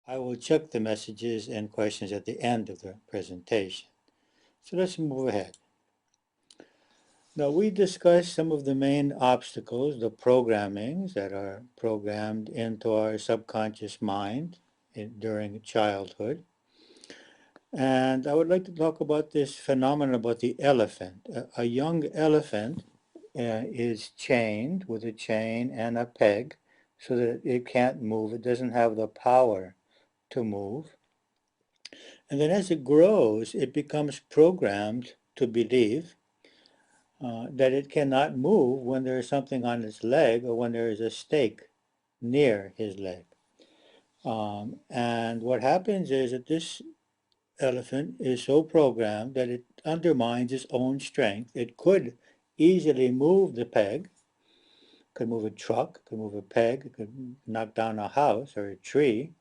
I will check the messages and questions at the end of the presentation. So let's move ahead. Now we discussed some of the main obstacles, the programmings that are programmed into our subconscious mind during childhood. And I would like to talk about this phenomenon about the elephant. A young elephant is chained with a chain and a peg so that it can't move. It doesn't have the power to move. And then as it grows, it becomes programmed to believe that it cannot move when there is something on its leg or when there is a stake near his leg. And what happens is that this elephant is so programmed that it undermines its own strength. It could easily move the peg, could move a truck, could move a peg, it could knock down a house or a tree,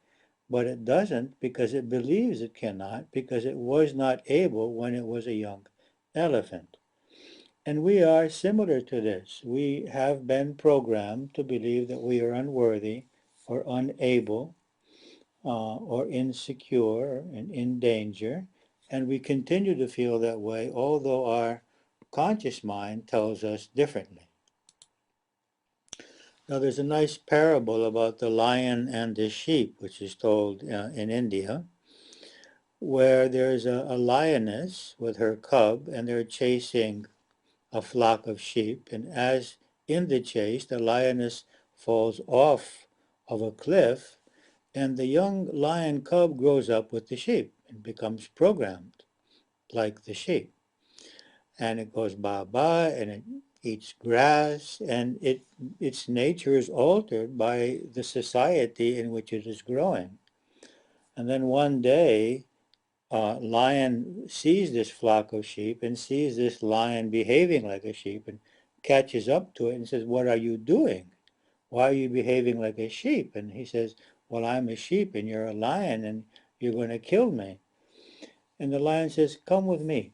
but it doesn't because it believes it cannot, because it was not able when it was a young elephant. And we are similar to this. We have been programmed to believe that we are unworthy or unable or insecure and in danger, and we continue to feel that way, although our conscious mind tells us differently. Now, there's a nice parable about the lion and the sheep, which is told in India, where there's a lioness with her cub, and they're chasing a flock of sheep, and as in the chase, the lioness falls off of a cliff, and the young lion cub grows up with the sheep and becomes programmed like the sheep. And it goes bye-bye, and it eats grass, and its nature is altered by the society in which it is growing. And then one day, lion sees this flock of sheep and sees this lion behaving like a sheep and catches up to it and says, "What are you doing? Why are you behaving like a sheep?" And he says, "Well, I'm a sheep and you're a lion and you're going to kill me." And the lion says, "Come with me."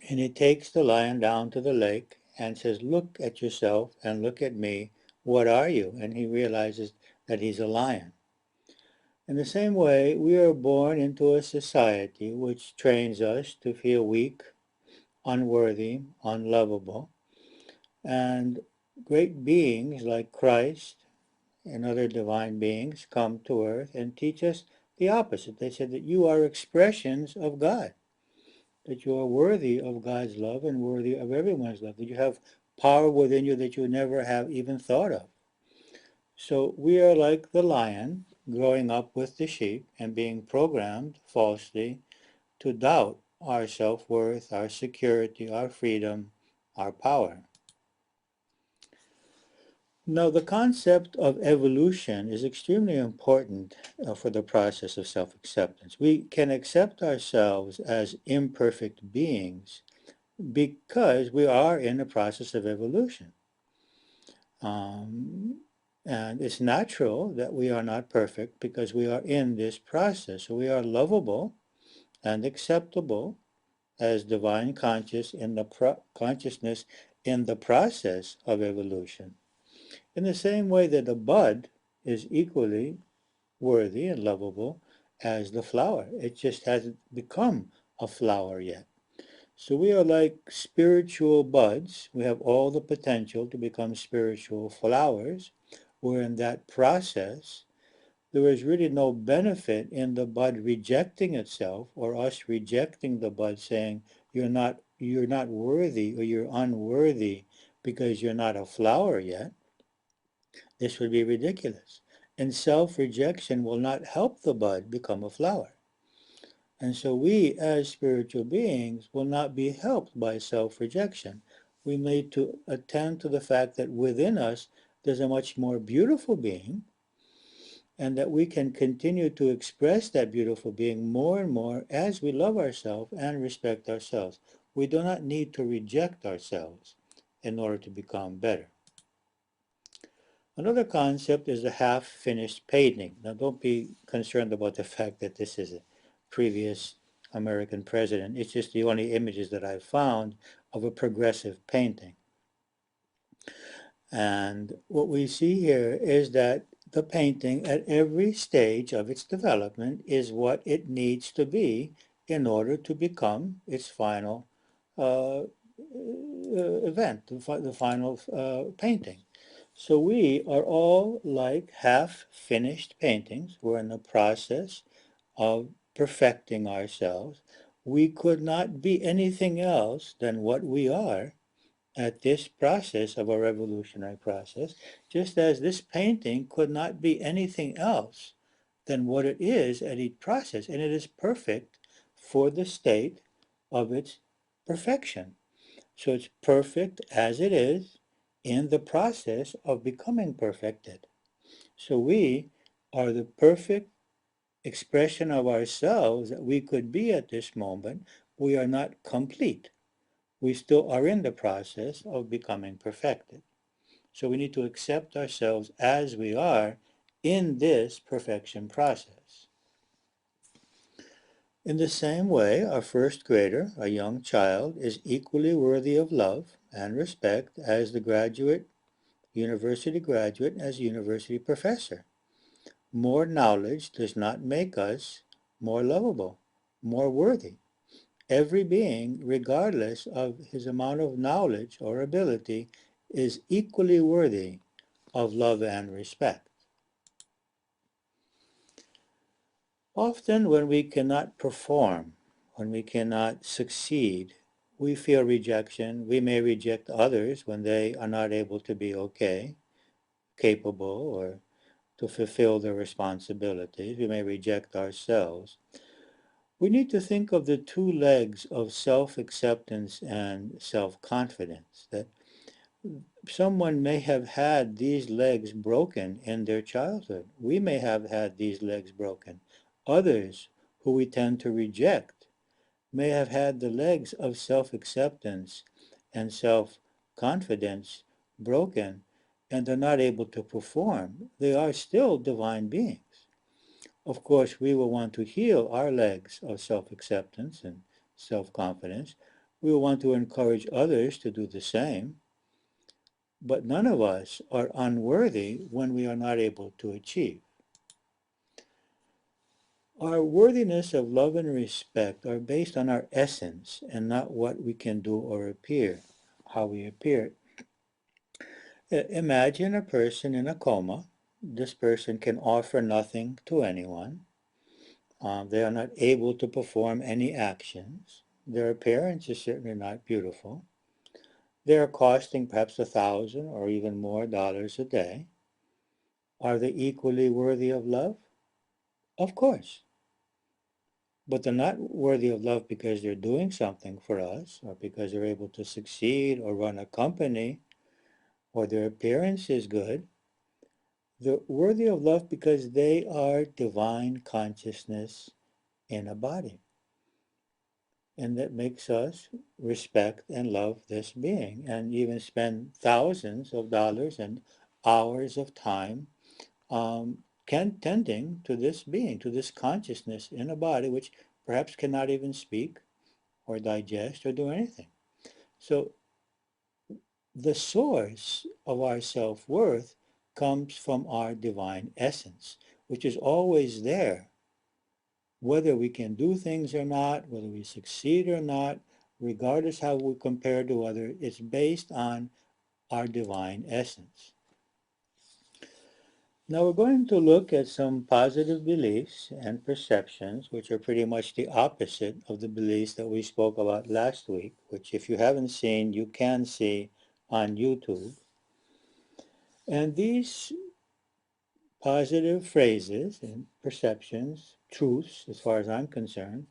And he takes the lion down to the lake and says, "Look at yourself and look at me. What are you?" And he realizes that he's a lion. In the same way, we are born into a society which trains us to feel weak, unworthy, unlovable. And great beings like Christ and other divine beings come to earth and teach us the opposite. They said that you are expressions of God, that you are worthy of God's love and worthy of everyone's love, that you have power within you that you never have even thought of. So we are like the lion growing up with the sheep and being programmed falsely to doubt our self-worth, our security, our freedom, our power. Now, the concept of evolution is extremely important for the process of self-acceptance. We can accept ourselves as imperfect beings because we are in the process of evolution. And it's natural that we are not perfect because we are in this process. So we are lovable and acceptable as divine consciousness in the process of evolution. In the same way that a bud is equally worthy and lovable as the flower. It just hasn't become a flower yet. So we are like spiritual buds. We have all the potential to become spiritual flowers. We're in that process. There is really no benefit in the bud rejecting itself or us rejecting the bud saying you're not worthy or you're unworthy because you're not a flower yet. This would be ridiculous. And self-rejection will not help the bud become a flower. And so we, as spiritual beings, will not be helped by self-rejection. We need to attend to the fact that within us there's a much more beautiful being, and that we can continue to express that beautiful being more and more as we love ourselves and respect ourselves. We do not need to reject ourselves in order to become better. Another concept is the half-finished painting. Now, don't be concerned about the fact that this is a previous American president. It's just the only images that I've found of a progressive painting. And what we see here is that the painting at every stage of its development is what it needs to be in order to become its final uh, event, the final painting. So we are all like half-finished paintings. We're in the process of perfecting ourselves. We could not be anything else than what we are at this process of our evolutionary process, just as this painting could not be anything else than what it is at each process, and it is perfect for the state of its perfection. So it's perfect as it is in the process of becoming perfected. So we are the perfect expression of ourselves that we could be at this moment. We are not complete. We still are in the process of becoming perfected. So we need to accept ourselves as we are in this perfection process. In the same way, a first grader, a young child, is equally worthy of love and respect as the university graduate, as a university professor. More knowledge does not make us more lovable, more worthy. Every being, regardless of his amount of knowledge or ability, is equally worthy of love and respect. Often when we cannot perform, when we cannot succeed, we feel rejection. We may reject others when they are not able to be okay, capable, or to fulfill their responsibilities. We may reject ourselves. We need to think of the two legs of self-acceptance and self-confidence, that someone may have had these legs broken in their childhood. We may have had these legs broken. Others who we tend to reject may have had the legs of self-acceptance and self-confidence broken, and they're not able to perform. They are still divine beings. Of course, we will want to heal our legs of self-acceptance and self-confidence. We will want to encourage others to do the same. But none of us are unworthy when we are not able to achieve. Our worthiness of love and respect are based on our essence and not what we can do or appear, how we appear. Imagine a person in a coma. This person can offer nothing to anyone. They are not able to perform any actions. Their appearance is certainly not beautiful. They are costing perhaps $1,000 or even more dollars a day. Are they equally worthy of love? Of course. But they're not worthy of love because they're doing something for us, or because they're able to succeed or run a company, or their appearance is good. They're worthy of love because they are divine consciousness in a body. And that makes us respect and love this being, and even spend thousands of dollars and hours of time tending to this being, to this consciousness in a body which perhaps cannot even speak or digest or do anything. So the source of our self-worth comes from our divine essence, which is always there, whether we can do things or not, whether we succeed or not, regardless how we compare to others. It's based on our divine essence. Now we're going to look at some positive beliefs and perceptions, which are pretty much the opposite of the beliefs that we spoke about last week, which if you haven't seen, you can see on YouTube. And these positive phrases and perceptions, truths, as far as I'm concerned,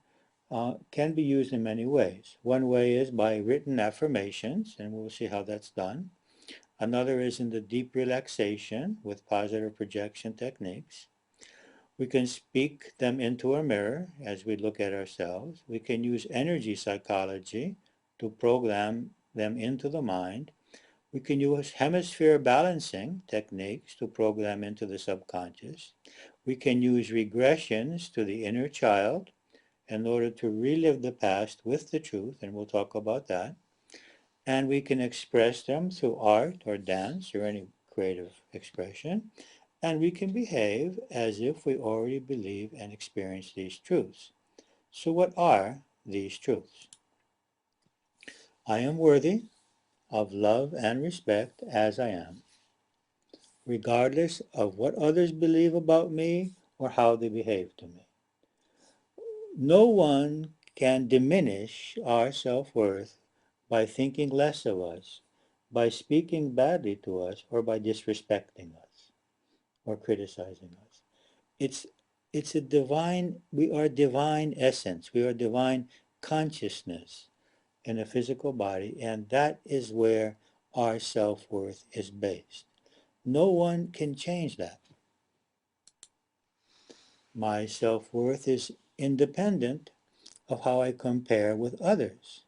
can be used in many ways. One way is by written affirmations, and we'll see how that's done. Another is in the deep relaxation with positive projection techniques. We can speak them into a mirror as we look at ourselves. We can use energy psychology to program them into the mind. We can use hemisphere balancing techniques to program into the subconscious. We can use regressions to the inner child in order to relive the past with the truth, and we'll talk about that. And we can express them through art or dance or any creative expression. And we can behave as if we already believe and experience these truths. So what are these truths? I am worthy of love and respect as I am, regardless of what others believe about me or how they behave to me. No one can diminish our self-worth by thinking less of us, by speaking badly to us, or by disrespecting us or criticizing us. It's it's a divine, we are divine essence, we are divine consciousness in a physical body, and that is where our self-worth is based. No one can change that. My self-worth is independent of how I compare with others.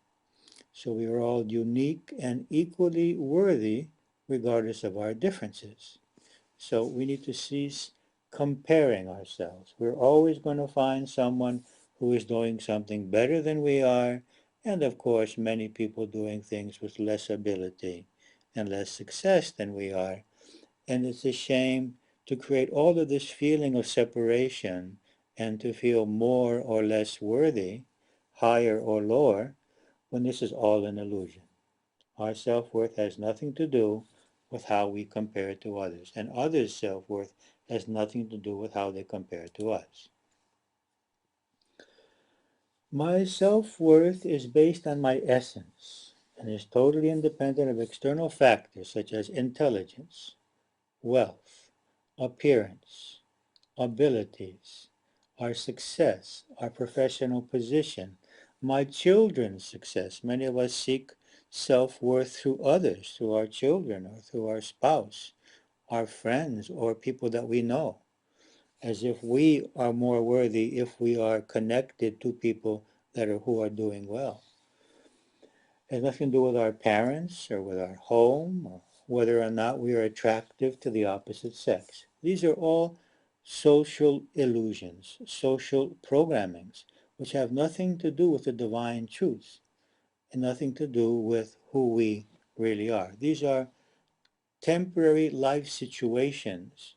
So we are all unique and equally worthy regardless of our differences. So we need to cease comparing ourselves. We're always going to find someone who is doing something better than we are, and of course many people doing things with less ability and less success than we are. And it's a shame to create all of this feeling of separation and to feel more or less worthy, higher or lower, when this is all an illusion. Our self-worth has nothing to do with how we compare to others, and others' self-worth has nothing to do with how they compare to us. My self-worth is based on my essence and is totally independent of external factors such as intelligence, wealth, appearance, abilities, our success, our professional position, my children's success. Many of us seek self-worth through others, through our children or through our spouse, our friends, or people that we know, as if we are more worthy if we are connected to people who are doing well. It has nothing to do with our parents or with our home or whether or not we are attractive to the opposite sex. These are all social illusions, social programmings, which have nothing to do with the divine truth and nothing to do with who we really are. These are temporary life situations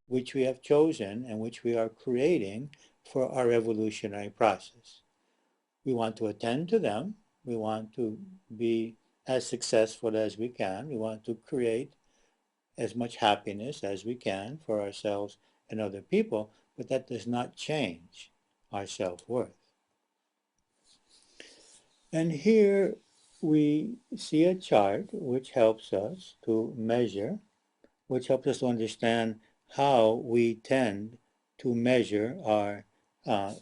which we have chosen and which we are creating for our evolutionary process. We want to attend to them. We want to be as successful as we can. We want to create as much happiness as we can for ourselves and other people, but that does not change our self-worth. And here we see a chart which helps us to measure, which helps us to understand how we tend to measure our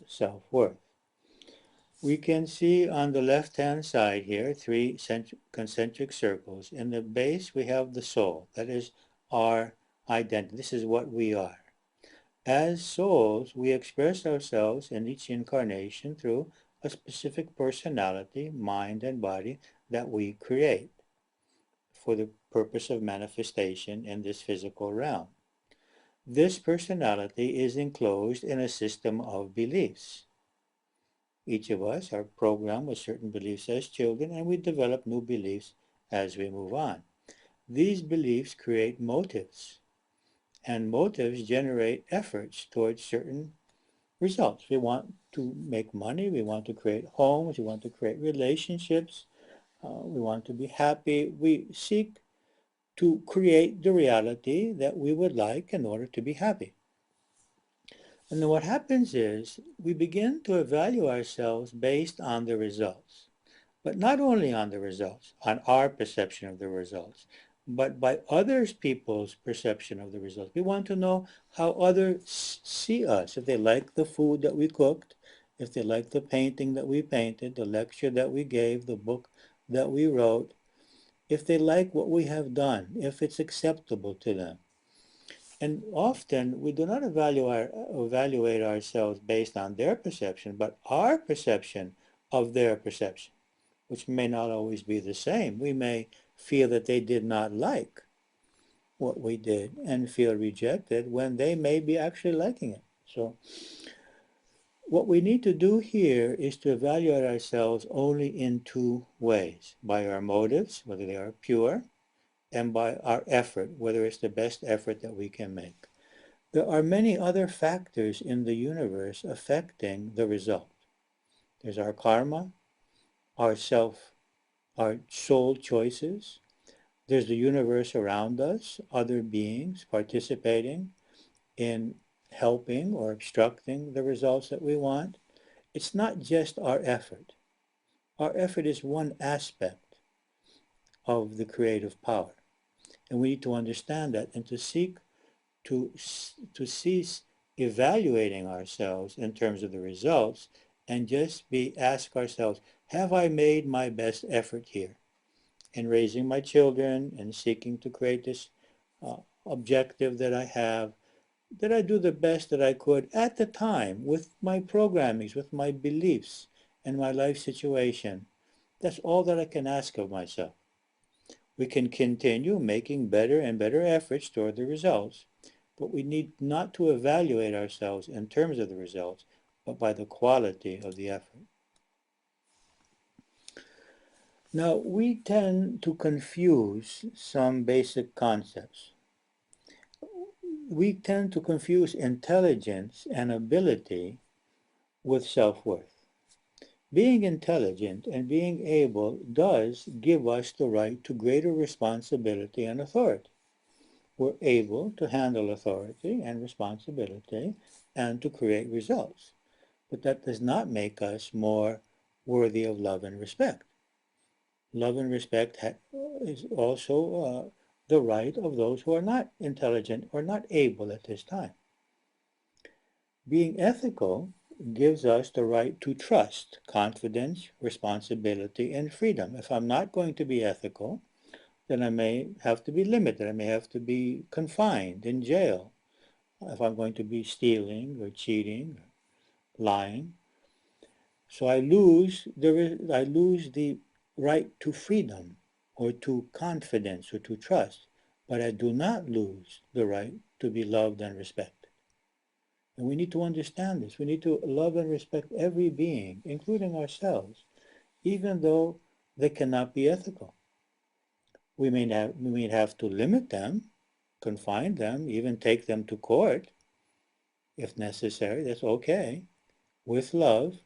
self-worth. We can see on the left-hand side here three concentric circles. In the base, we have the soul. That is our identity. This is what we are. As souls, we express ourselves in each incarnation through a specific personality, mind, and body that we create for the purpose of manifestation in this physical realm. This personality is enclosed in a system of beliefs. Each of us are programmed with certain beliefs as children, and we develop new beliefs as we move on. These beliefs create motives, and motives generate efforts towards certain results. We want to make money, we want to create homes, we want to create relationships, we want to be happy. We seek to create the reality that we would like in order to be happy. And then what happens is we begin to evaluate ourselves based on the results. But not only on the results, on our perception of the results, but by others people's perception of the results. We want to know how others see us, if they like the food that we cooked, if they like the painting that we painted, the lecture that we gave, the book that we wrote, if they like what we have done, if it's acceptable to them. And often we do not evaluate ourselves based on their perception, but our perception of their perception, which may not always be the same. We may feel that they did not like what we did and feel rejected when they may be actually liking it. So what we need to do here is to evaluate ourselves only in two ways: by our motives, whether they are pure, and by our effort, whether it's the best effort that we can make. There are many other factors in the universe affecting the result. There's our karma, our our soul choices. There's the universe around us, other beings participating in helping or obstructing the results that we want. It's not just our effort. Our effort is one aspect of the creative power. And we need to understand that and to seek to cease evaluating ourselves in terms of the results and just ask ourselves, have I made my best effort here in raising my children and seeking to create this objective that I have? Did I do the best that I could at the time with my programmings, with my beliefs and my life situation? That's all that I can ask of myself. We can continue making better and better efforts toward the results, but we need not to evaluate ourselves in terms of the results, but by the quality of the effort. Now, we tend to confuse some basic concepts. We tend to confuse intelligence and ability with self-worth. Being intelligent and being able does give us the right to greater responsibility and authority. We're able to handle authority and responsibility and to create results. But that does not make us more worthy of love and respect. Love and respect is also the right of those who are not intelligent or not able at this time. Being ethical gives us the right to trust, confidence, responsibility, and freedom. If I'm not going to be ethical, then I may have to be limited. I may have to be confined in jail if I'm going to be stealing or cheating or lying. So I lose the right to freedom or to confidence or to trust, but I do not lose the right to be loved and respected. And we need to understand this. We need to love and respect every being, including ourselves, even though they cannot be ethical. We may have to limit them, confine them, even take them to court if necessary. That's okay, with love,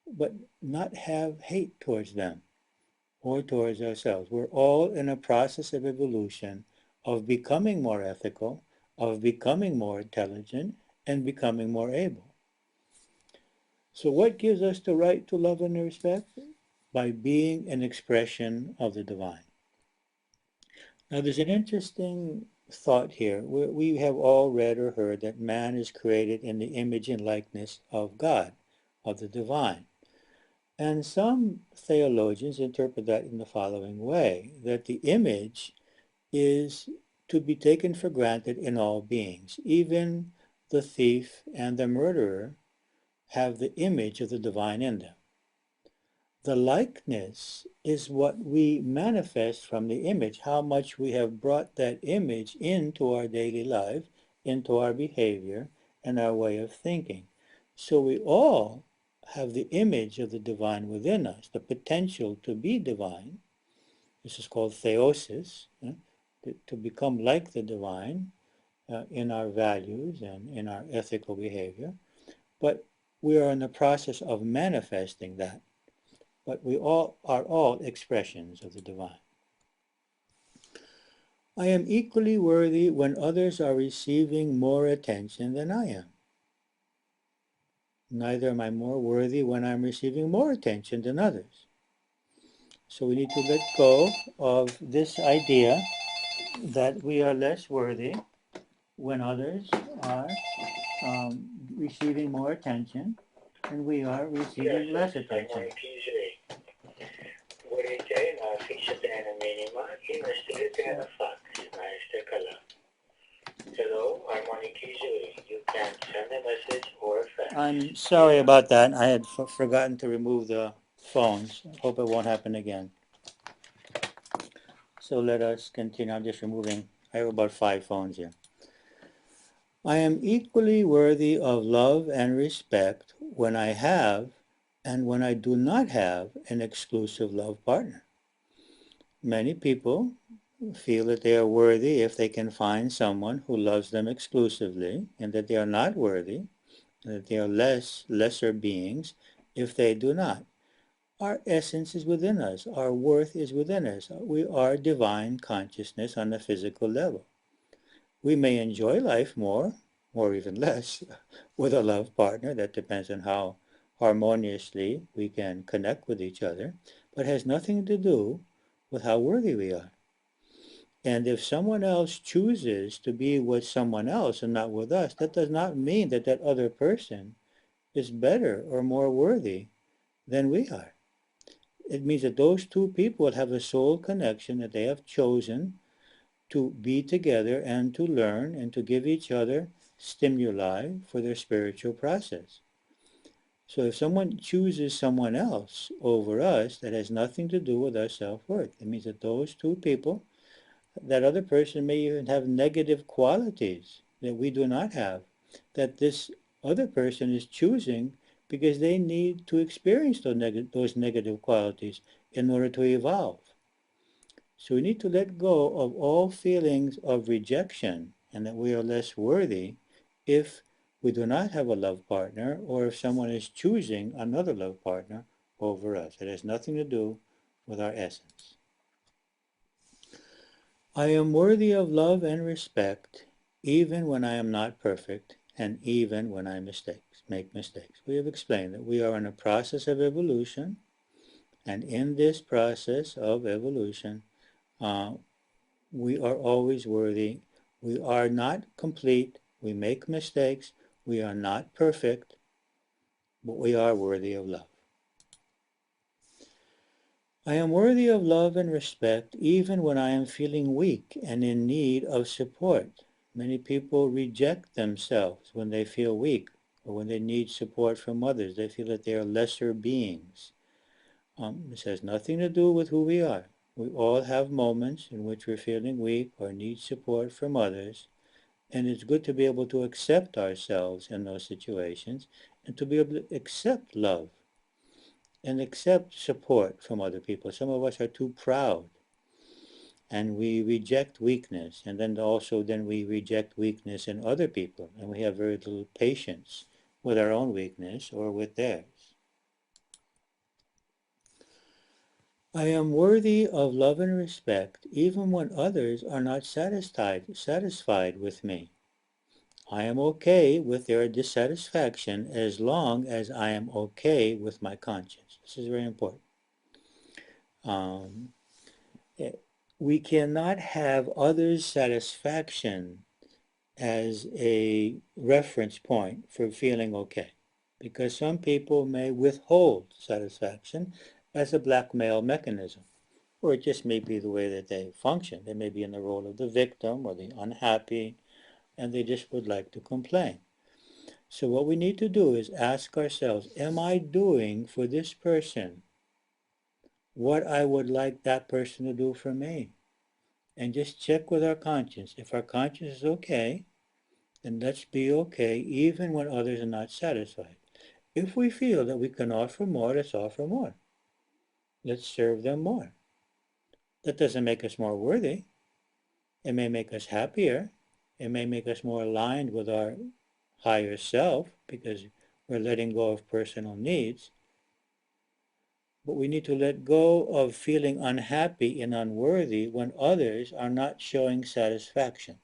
but not have hate towards them or towards ourselves. We're all in a process of evolution, of becoming more ethical, of becoming more intelligent, and becoming more able. So what gives us the right to love and respect? By being an expression of the divine. Now there's an interesting thought here. We have all read or heard that man is created in the image and likeness of God, of the divine. And some theologians interpret that in the following way, that the image is to be taken for granted in all beings. Even the thief and the murderer have the image of the divine in them. The likeness is what we manifest from the image, how much we have brought that image into our daily life, into our behavior, and our way of thinking. So we all have the image of the divine within us, the potential to be divine. This is called theosis, to become like the divine in our values and in our ethical behavior. But we are in the process of manifesting that. But we all are all expressions of the divine. I am equally worthy when others are receiving more attention than I am. Neither am I more worthy when I'm receiving more attention than others. So we need to let go of this idea that we are less worthy when others are receiving more attention and we are receiving less attention. Hello, Harmonic Easily. You can send a message or a fax. I'm sorry about that. I had forgotten to remove the phones. I hope it won't happen again. So let us continue. I'm just removing, I have about 5 phones here. I am equally worthy of love and respect when I have and when I do not have an exclusive love partner. Many people feel that they are worthy if they can find someone who loves them exclusively, and that they are not worthy, that they are lesser beings if they do not. Our essence is within us. Our worth is within us. We are divine consciousness on the physical level. We may enjoy life more, or even less, with a love partner. That depends on how harmoniously we can connect with each other, but has nothing to do with how worthy we are. And if someone else chooses to be with someone else and not with us, that does not mean that that other person is better or more worthy than we are. It means that those two people have a soul connection, that they have chosen to be together and to learn and to give each other stimuli for their spiritual process. So if someone chooses someone else over us, that has nothing to do with our self-worth. It means that those two people, that other person may even have negative qualities that we do not have, that this other person is choosing because they need to experience those negative qualities in order to evolve. So we need to let go of all feelings of rejection and that we are less worthy if we do not have a love partner or if someone is choosing another love partner over us. It has nothing to do with our essence. I am worthy of love and respect even when I am not perfect and even when I make mistakes. We have explained that we are in a process of evolution, and in this process of evolution, uh, we are always worthy. We are not complete. We make mistakes. We are not perfect, but we are worthy of love. I am worthy of love and respect even when I am feeling weak and in need of support. Many people reject themselves when they feel weak or when they need support from others. They feel that they are lesser beings. This has nothing to do with who we are. We all have moments in which we're feeling weak or need support from others. And it's good to be able to accept ourselves in those situations and to be able to accept love and accept support from other people. Some of us are too proud and we reject weakness, and then we reject weakness in other people, and we have very little patience with our own weakness or with theirs. I am worthy of love and respect even when others are not satisfied with me. I am okay with their dissatisfaction as long as I am okay with my conscience. This is very important. Um, we cannot have others' satisfaction as a reference point for feeling okay, because some people may withhold satisfaction as a blackmail mechanism, or it just may be the way that they function. They may be in the role of the victim or the unhappy, and they just would like to complain. So what we need to do is ask ourselves, am I doing for this person what I would like that person to do for me? And just check with our conscience. If our conscience is okay, then let's be okay even when others are not satisfied. If we feel that we can offer more, let's offer more. Let's serve them more. That doesn't make us more worthy. It may make us happier. It may make us more aligned with our higher self because we're letting go of personal needs. But we need to let go of feeling unhappy and unworthy when others are not showing satisfaction.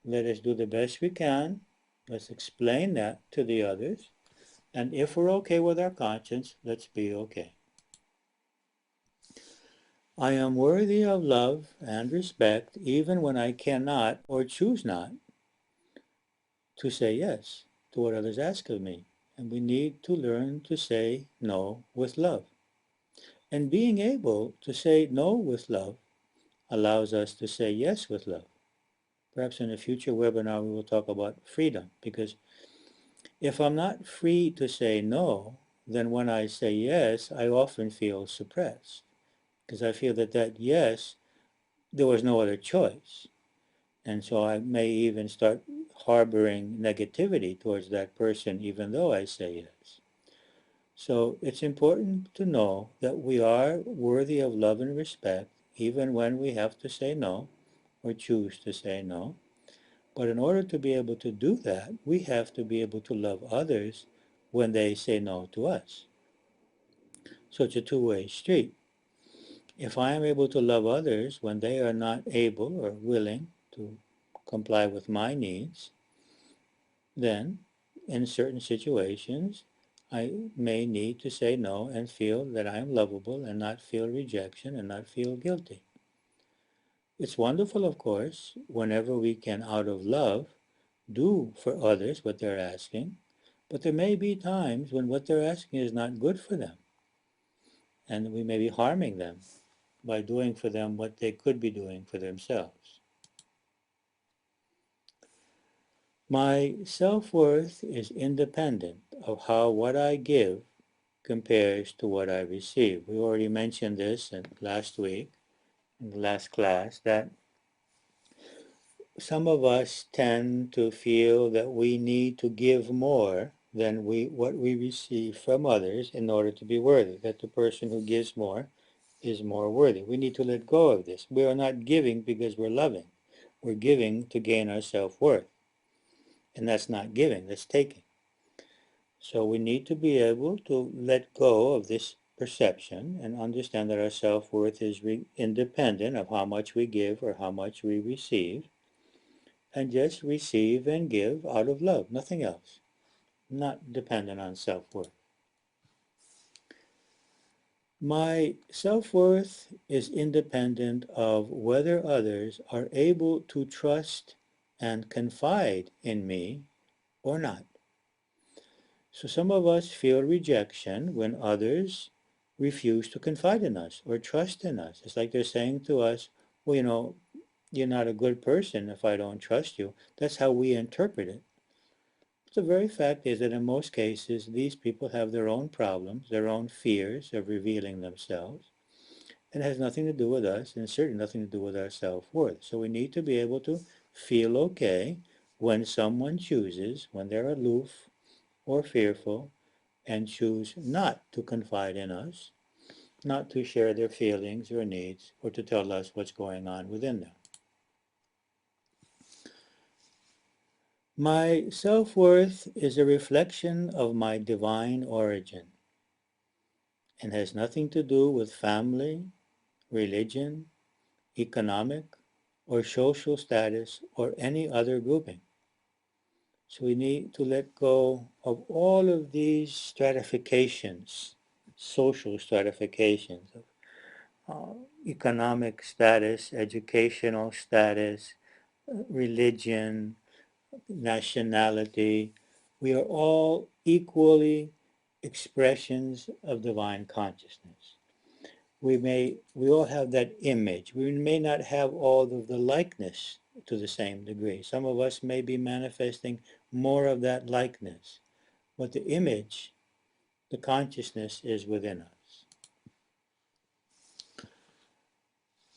Let us do the best we can. Let's explain that to the others. And if we're okay with our conscience, let's be okay. I am worthy of love and respect even when I cannot or choose not to say yes to what others ask of me. And we need to learn to say no with love. And being able to say no with love allows us to say yes with love. Perhaps in a future webinar we will talk about freedom, because if I'm not free to say no, then when I say yes, I often feel suppressed, because I feel that yes, there was no other choice. And so I may even start harboring negativity towards that person even though I say yes. So it's important to know that we are worthy of love and respect even when we have to say no or choose to say no. But in order to be able to do that, we have to be able to love others when they say no to us. So it's a two-way street. If I am able to love others when they are not able or willing to comply with my needs, then in certain situations, I may need to say no and feel that I am lovable and not feel rejection and not feel guilty. It's wonderful, of course, whenever we can, out of love, do for others what they're asking, but there may be times when what they're asking is not good for them, and we may be harming them by doing for them what they could be doing for themselves. My self-worth is independent of how what I give compares to what I receive. We already mentioned this last week, in the last class, that some of us tend to feel that we need to give more than what we receive from others in order to be worthy, that the person who gives more is more worthy. We need to let go of this. We are not giving because we're loving. We're giving to gain our self-worth. And that's not giving, that's taking. So we need to be able to let go of this perception and understand that our self-worth is independent of how much we give or how much we receive, and just receive and give out of love, nothing else, not dependent on self-worth. My self-worth is independent of whether others are able to trust and confide in me or not. So some of us feel rejection when others refuse to confide in us or trust in us. It's like they're saying to us, well, you're not a good person if I don't trust you. That's how we interpret it. But the very fact is that in most cases, these people have their own problems, their own fears of revealing themselves. And it has nothing to do with us, and certainly nothing to do with our self-worth. So we need to be able to feel okay when someone chooses, when they're aloof or fearful, and choose not to confide in us, not to share their feelings or needs, or to tell us what's going on within them. My self-worth is a reflection of my divine origin and has nothing to do with family, religion, economic, or social status, or any other grouping. So we need to let go of all of these stratifications, social stratifications, economic status, educational status, religion, nationality. We are all equally expressions of divine consciousness. We all have that image. We may not have all of the likeness to the same degree. Some of us may be manifesting more of that likeness, but the image, the consciousness is within us.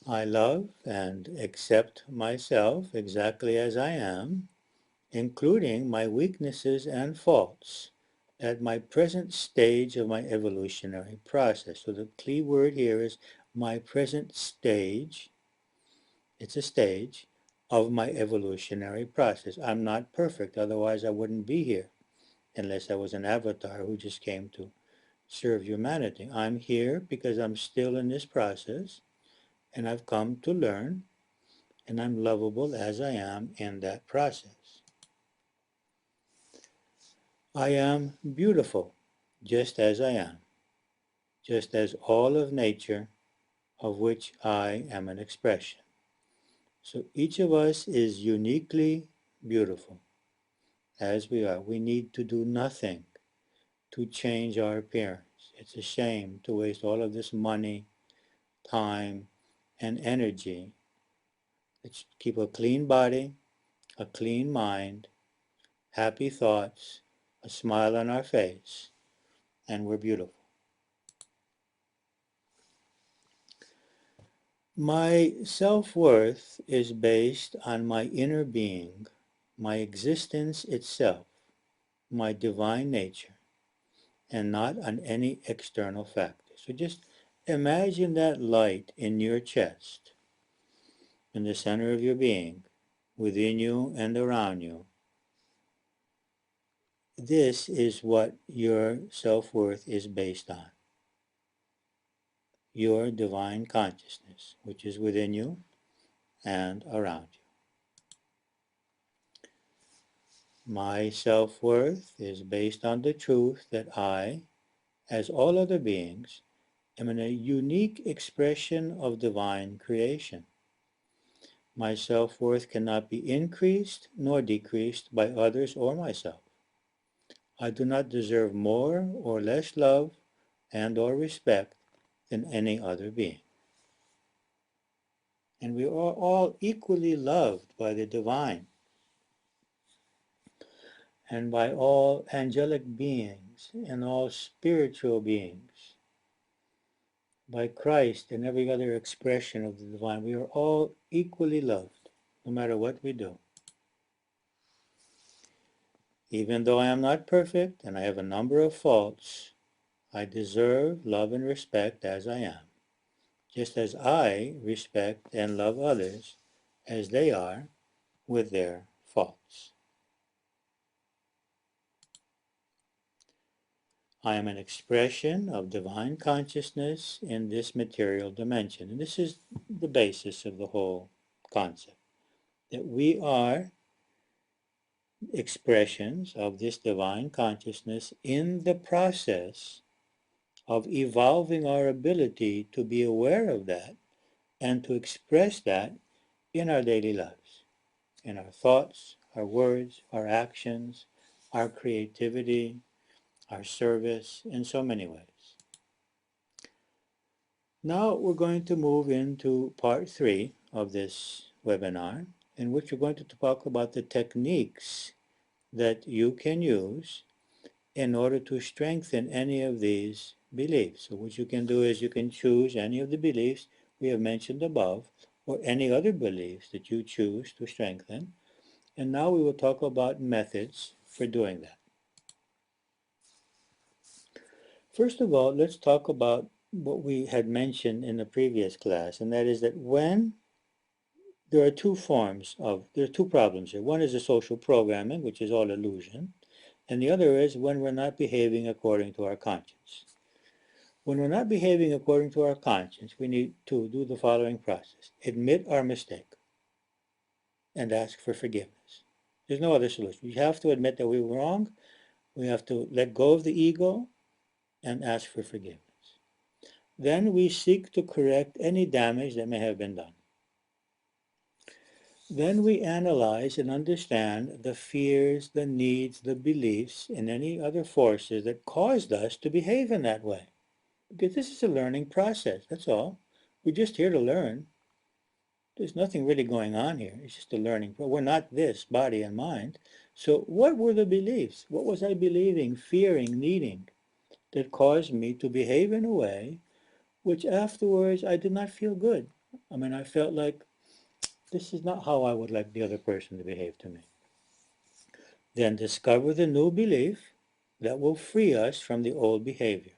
I love and accept myself exactly as I am, including my weaknesses and faults, at my present stage of my evolutionary process. So the key word here is my present stage. It's a stage of my evolutionary process. I'm not perfect, otherwise I wouldn't be here, unless I was an avatar who just came to serve humanity. I'm here because I'm still in this process, and I've come to learn, and I'm lovable as I am in that process. I am beautiful, just as I am, just as all of nature, of which I am an expression. So each of us is uniquely beautiful, as we are. We need to do nothing to change our appearance. It's a shame to waste all of this money, time, and energy. Let's keep a clean body, a clean mind, happy thoughts, a smile on our face, and we're beautiful. My self-worth is based on my inner being, my existence itself, my divine nature, and not on any external factor. So just Imagine that light in your chest, in the center of your being, within you and around you. This is what your self-worth is based on. Your divine consciousness, which is within you and around you. My self-worth is based on the truth that I, as all other beings, am a unique expression of divine creation. My self-worth cannot be increased nor decreased by others or myself. I do not deserve more or less love and or respect than any other being. And we are all equally loved by the divine and by all angelic beings and all spiritual beings, by Christ and every other expression of the divine. We are all equally loved, no matter what we do. Even though I am not perfect and I have a number of faults, I deserve love and respect as I am, just as I respect and love others as they are with their faults. I am an expression of divine consciousness in this material dimension. And this is the basis of the whole concept, that we are expressions of this divine consciousness in the process of evolving our ability to be aware of that and to express that in our daily lives, in our thoughts, our words, our actions, our creativity, our service, in so many ways. Now we're going to move into part 3 of this webinar, in which we're going to talk about the techniques that you can use in order to strengthen any of these beliefs. So what you can do is you can choose any of the beliefs we have mentioned above, or any other beliefs that you choose to strengthen. And now we will talk about methods for doing that. First of all, let's talk about what we had mentioned in the previous class, and that is that when there are two problems here. One is the social programming, which is all illusion, and the other is when we're not behaving according to our conscience. When we're not behaving according to our conscience, we need to do the following process. Admit our mistake and ask for forgiveness. There's no other solution. We have to admit that we were wrong. We have to let go of the ego and ask for forgiveness. Then we seek to correct any damage that may have been done. Then we analyze and understand the fears, the needs, the beliefs, and any other forces that caused us to behave in that way. Because this is a learning process, that's all. We're just here to learn. There's nothing really going on here. It's just a learning. We're not this, body and mind. So what were the beliefs? What was I believing, fearing, needing that caused me to behave in a way which afterwards I did not feel good? I mean, I felt like this is not how I would like the other person to behave to me. Then discover the new belief that will free us from the old behavior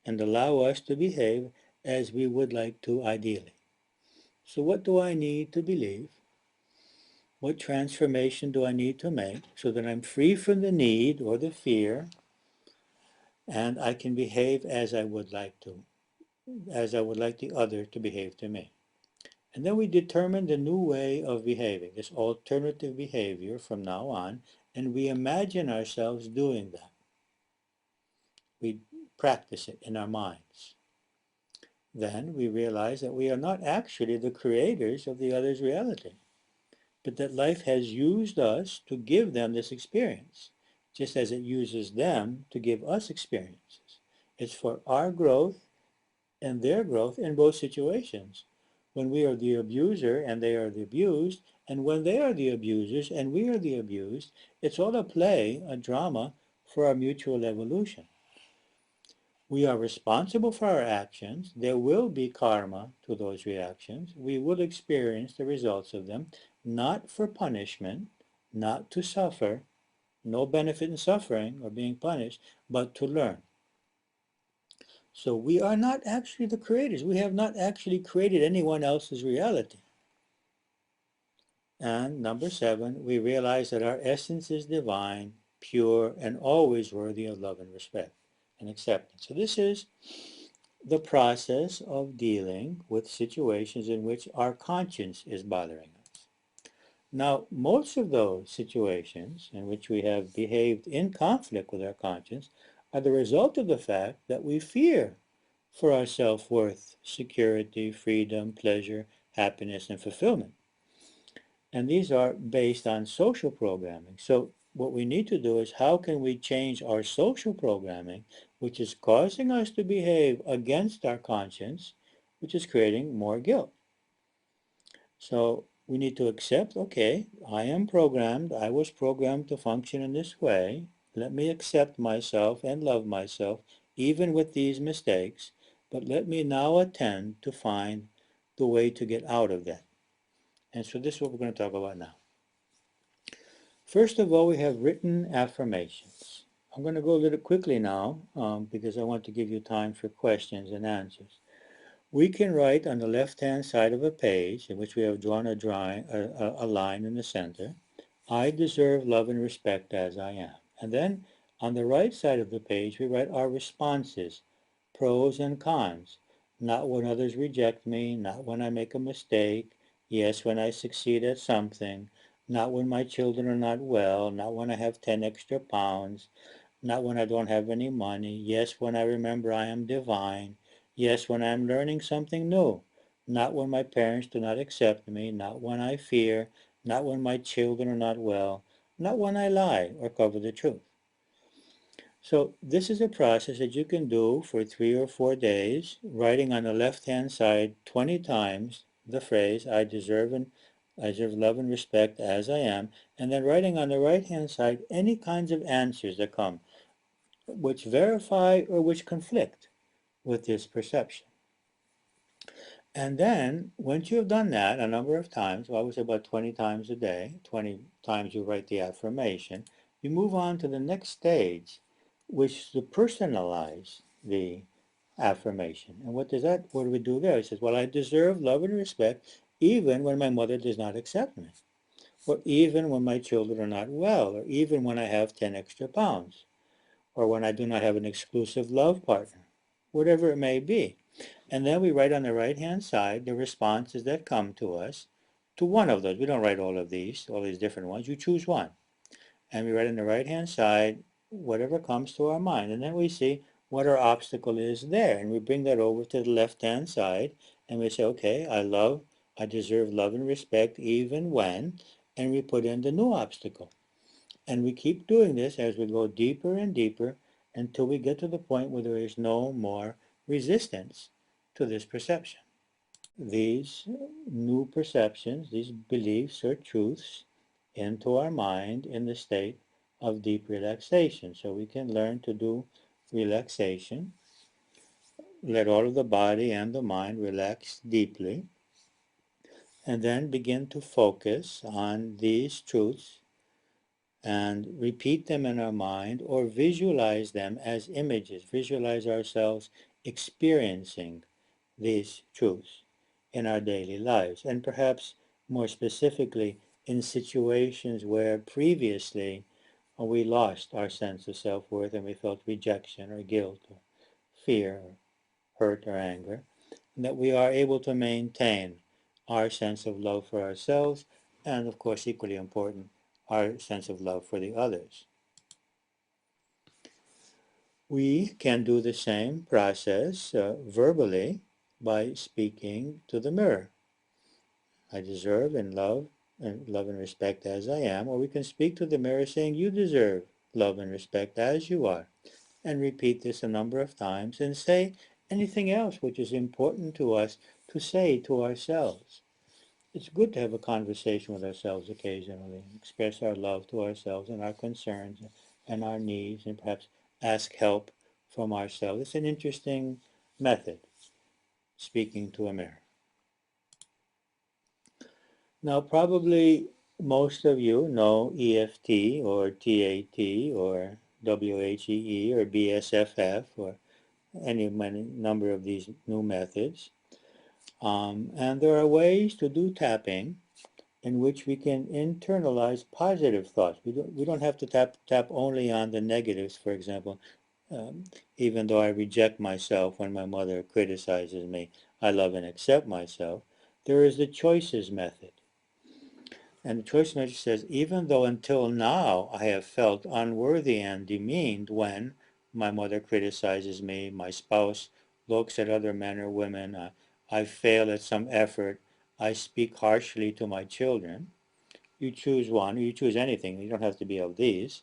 and allow us to behave as we would like to ideally. So what do I need to believe? What transformation do I need to make so that I'm free from the need or the fear and I can behave as I would like to, as I would like the other to behave to me? And then we determine the new way of behaving, this alternative behavior from now on, and we imagine ourselves doing that. We practice it in our minds. Then we realize that we are not actually the creators of the other's reality, but that life has used us to give them this experience, just as it uses them to give us experiences. It's for our growth and their growth in both situations. When we are the abuser and they are the abused, and when they are the abusers and we are the abused, it's all a play, a drama for our mutual evolution. We are responsible for our actions. There will be karma to those reactions. We will experience the results of them, not for punishment, not to suffer, no benefit in suffering or being punished, but to learn. So we are not actually the creators. We have not actually created anyone else's reality. And number 7, we realize that our essence is divine, pure, and always worthy of love and respect and acceptance. So this is the process of dealing with situations in which our conscience is bothering us. Now, most of those situations in which we have behaved in conflict with our conscience are the result of the fact that we fear for our self-worth, security, freedom, pleasure, happiness, and fulfillment. And these are based on social programming. So what we need to do is how can we change our social programming, which is causing us to behave against our conscience, which is creating more guilt. So we need to accept, okay, I am programmed, I was programmed to function in this way. Let me accept myself and love myself, even with these mistakes, but let me now attend to find the way to get out of that. And so this is what we're going to talk about now. First of all, we have written affirmations. I'm going to go a little quickly now because I want to give you time for questions and answers. We can write on the left-hand side of a page in which we have drawn a line in the center, I deserve love and respect as I am. And then on the right side of the page, we write our responses, pros and cons. Not when others reject me, not when I make a mistake, yes when I succeed at something, not when my children are not well, not when I have 10 extra pounds, not when I don't have any money, yes when I remember I am divine, yes when I am learning something new, not when my parents do not accept me, not when I fear, not when my children are not well, not when I lie or cover the truth. So this is a process that you can do for 3 or 4 days, writing on the left-hand side 20 times the phrase, I deserve love and respect as I am, and then writing on the right-hand side any kinds of answers that come, which verify or which conflict with this perception. And then, once you have done that a number of times, well, I would say about 20 times a day, 20 times you write the affirmation, you move on to the next stage, which is to personalize the affirmation. And what do we do there? It says, well, I deserve love and respect even when my mother does not accept me, or even when my children are not well, or even when I have 10 extra pounds, or when I do not have an exclusive love partner, whatever it may be. And then we write on the right-hand side the responses that come to us to one of those. We don't write all these different ones. You choose one. And we write on the right-hand side whatever comes to our mind. And then we see what our obstacle is there. And we bring that over to the left-hand side. And we say, okay, I deserve love and respect even when, and we put in the new obstacle. And we keep doing this as we go deeper and deeper until we get to the point where there is no more resistance to this perception. These new perceptions, these beliefs or truths into our mind in the state of deep relaxation. So we can learn to do relaxation, let all of the body and the mind relax deeply, and then begin to focus on these truths and repeat them in our mind or visualize them as images, visualize ourselves experiencing these truths in our daily lives, and perhaps more specifically in situations where previously we lost our sense of self-worth and we felt rejection or guilt or fear or hurt or anger, and that we are able to maintain our sense of love for ourselves and, of course, equally important, our sense of love for the others. We can do the same process verbally by speaking to the mirror. I deserve love and respect as I am, or we can speak to the mirror saying, you deserve love and respect as you are, and repeat this a number of times and say anything else which is important to us to say to ourselves. It's good to have a conversation with ourselves occasionally, express our love to ourselves and our concerns and our needs, and perhaps ask help from ourselves. It's an interesting method, speaking to a mirror. Now, probably most of you know EFT or TAT or WHEE or BSFF or any number of these new methods. And there are ways to do tapping in which we can internalize positive thoughts. We don't have to tap only on the negatives, for example. Even though I reject myself when my mother criticizes me, I love and accept myself. There is the choices method. And the choice method says, even though until now I have felt unworthy and demeaned when my mother criticizes me, my spouse looks at other men or women, I fail at some effort, I speak harshly to my children. You choose one, you choose anything, you don't have to be of these,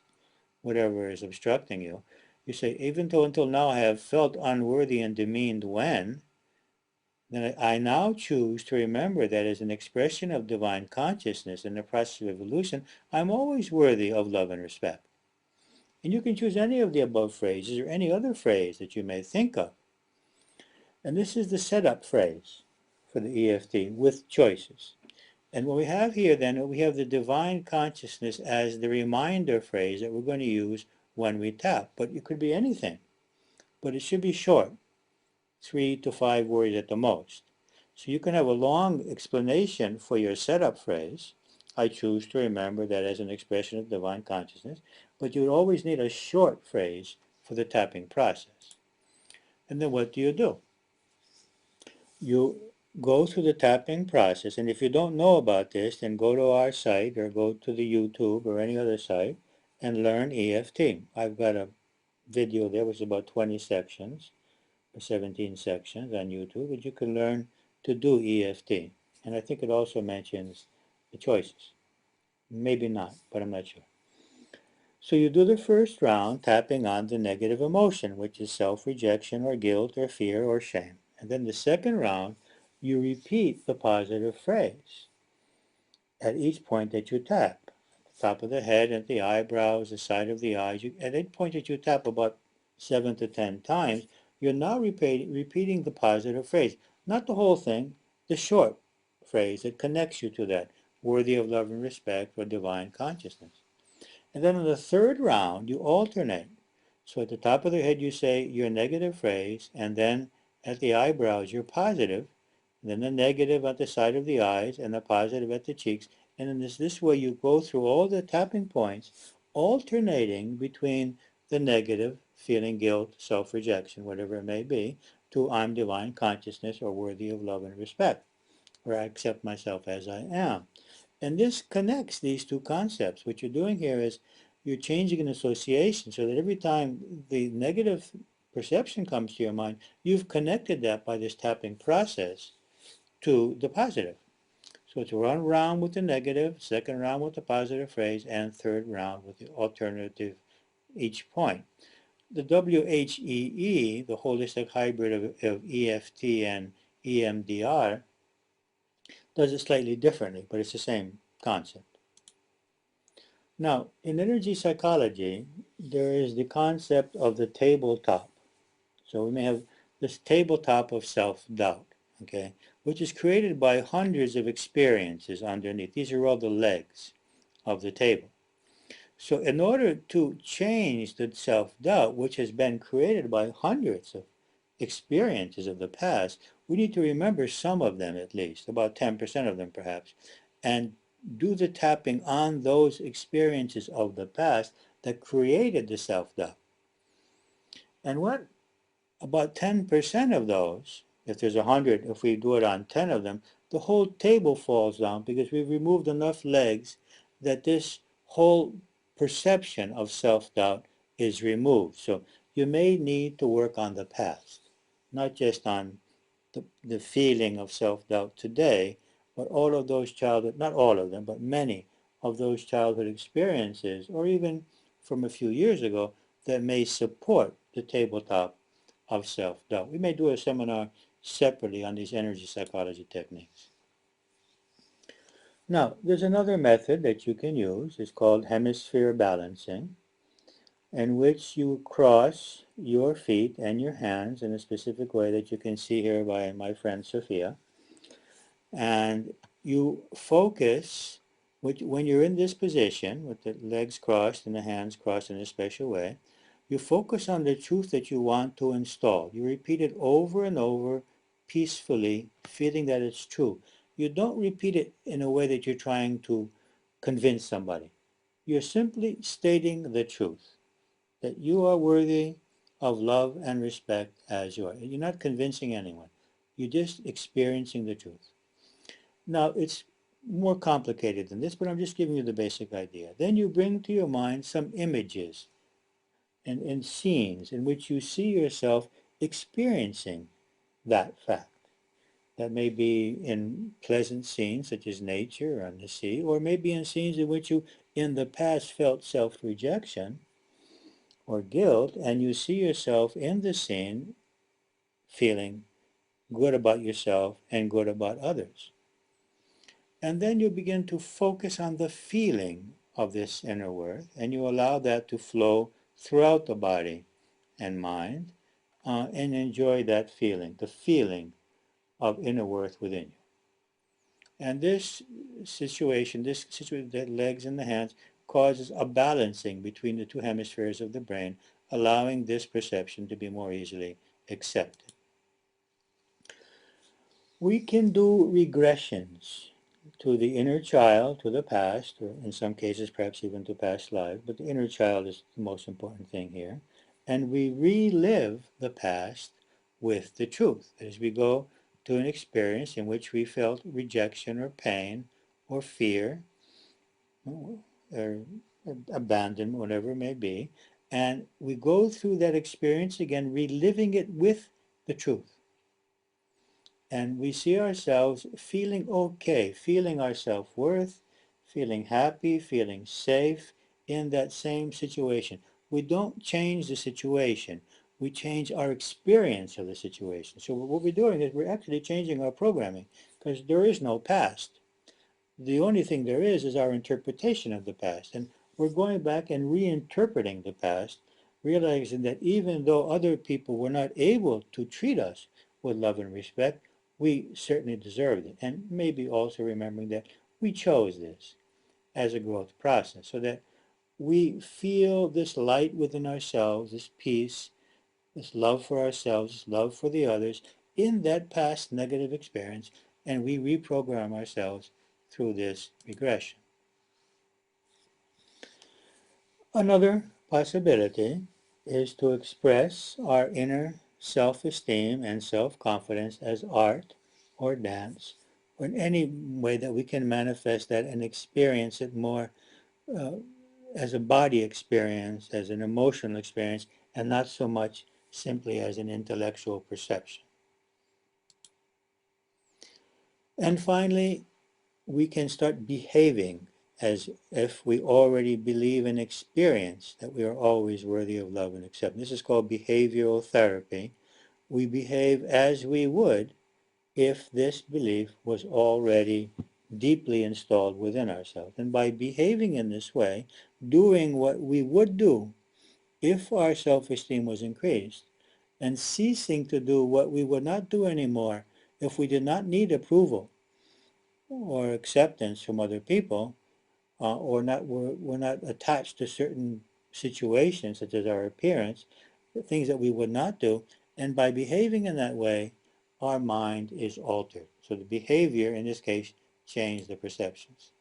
whatever is obstructing you. You say, even though until now I have felt unworthy and demeaned when, then I now choose to remember that as an expression of divine consciousness in the process of evolution, I'm always worthy of love and respect. And you can choose any of the above phrases or any other phrase that you may think of. And this is the setup phrase for the EFT with choices. And what we have here then, we have the divine consciousness as the reminder phrase that we're going to use when we tap. But it could be anything. But it should be short, 3 to 5 words at the most. So you can have a long explanation for your setup phrase. I choose to remember that as an expression of divine consciousness. But you would always need a short phrase for the tapping process. And then what do? You go through the tapping process, and if you don't know about this, then go to our site or go to the YouTube or any other site and learn EFT. I've got a video there which is about 20 sections or 17 sections on YouTube, but you can learn to do EFT. And I think it also mentions the choices. Maybe not, but I'm not sure. So you do the first round tapping on the negative emotion, which is self-rejection or guilt or fear or shame. And then the second round, you repeat the positive phrase at each point that you tap. At the top of the head, at the eyebrows, the side of the eyes. At each point that you tap about 7 to 10 times, you're now repeating the positive phrase. Not the whole thing, the short phrase that connects you to that, worthy of love and respect or divine consciousness. And then in the third round, you alternate. So at the top of the head, you say your negative phrase, and then at the eyebrows, you're positive, and then the negative at the side of the eyes, and the positive at the cheeks. And in this way, you go through all the tapping points, alternating between the negative, feeling guilt, self-rejection, whatever it may be, to I'm divine consciousness or worthy of love and respect, or I accept myself as I am. And this connects these two concepts. What you're doing here is you're changing an association so that every time the negative perception comes to your mind, you've connected that by this tapping process to the positive. So it's one round with the negative, second round with the positive phrase, and third round with the alternative each point. The WHEE, the holistic hybrid of EFT and EMDR, does it slightly differently, but it's the same concept. Now, in energy psychology, there is the concept of the tabletop. So we may have this tabletop of self-doubt, okay, which is created by hundreds of experiences underneath. These are all the legs of the table. So in order to change the self-doubt, which has been created by hundreds of experiences of the past, we need to remember some of them at least, about 10% of them perhaps, and do the tapping on those experiences of the past that created the self-doubt. And what about 10% of those, if there's 100, if we do it on 10 of them, the whole table falls down because we've removed enough legs that this whole perception of self-doubt is removed. So you may need to work on the past, not just on the feeling of self-doubt today, but all of those childhood, not all of them, but many of those childhood experiences, or even from a few years ago, that may support the tabletop of self-doubt. We may do a seminar separately on these energy psychology techniques. Now, there's another method that you can use. It's called hemisphere balancing, in which you cross your feet and your hands in a specific way that you can see here by my friend Sophia. And you focus, when you're in this position, with the legs crossed and the hands crossed in a special way, You focus on the truth that you want to install. You repeat it over and over peacefully, feeling that it's true. You don't repeat it in a way that you're trying to convince somebody. You're simply stating the truth, that you are worthy of love and respect as you are. You're not convincing anyone. You're just experiencing the truth. Now, it's more complicated than this, but I'm just giving you the basic idea. Then you bring to your mind some images and scenes in which you see yourself experiencing that fact. That may be in pleasant scenes such as nature or on the sea, or maybe in scenes in which you in the past felt self-rejection or guilt, and you see yourself in the scene feeling good about yourself and good about others. And then you begin to focus on the feeling of this inner worth, and you allow that to flow throughout the body and mind, and enjoy that feeling, the feeling of inner worth within you. And this situation, the legs and the hands, causes a balancing between the two hemispheres of the brain, allowing this perception to be more easily accepted. We can do regressions to the inner child, to the past, or in some cases perhaps even to past lives, but the inner child is the most important thing here. And we relive the past with the truth. As we go to an experience in which we felt rejection or pain or fear or abandonment, whatever it may be, and we go through that experience again, reliving it with the truth. And we see ourselves feeling okay, feeling our self-worth, feeling happy, feeling safe in that same situation. We don't change the situation. We change our experience of the situation. So what we're doing is we're actually changing our programming because there is no past. The only thing there is our interpretation of the past. And we're going back and reinterpreting the past, realizing that even though other people were not able to treat us with love and respect, we certainly deserved it. And maybe also remembering that we chose this as a growth process so that we feel this light within ourselves, this peace, this love for ourselves, this love for the others in that past negative experience, and we reprogram ourselves through this regression. Another possibility is to express our inner self-esteem and self-confidence as art or dance, or in any way that we can manifest that and experience it more uh, as a body experience, as an emotional experience, and not so much simply as an intellectual perception. And finally, we can start behaving as if we already believe and experience that we are always worthy of love and acceptance. This is called behavioral therapy. We behave as we would if this belief was already deeply installed within ourselves. And by behaving in this way, doing what we would do if our self-esteem was increased, and ceasing to do what we would not do anymore if we did not need approval or acceptance from other people, or we're not attached to certain situations such as our appearance, things that we would not do, and by behaving in that way, our mind is altered. So the behavior, in this case, changed the perceptions.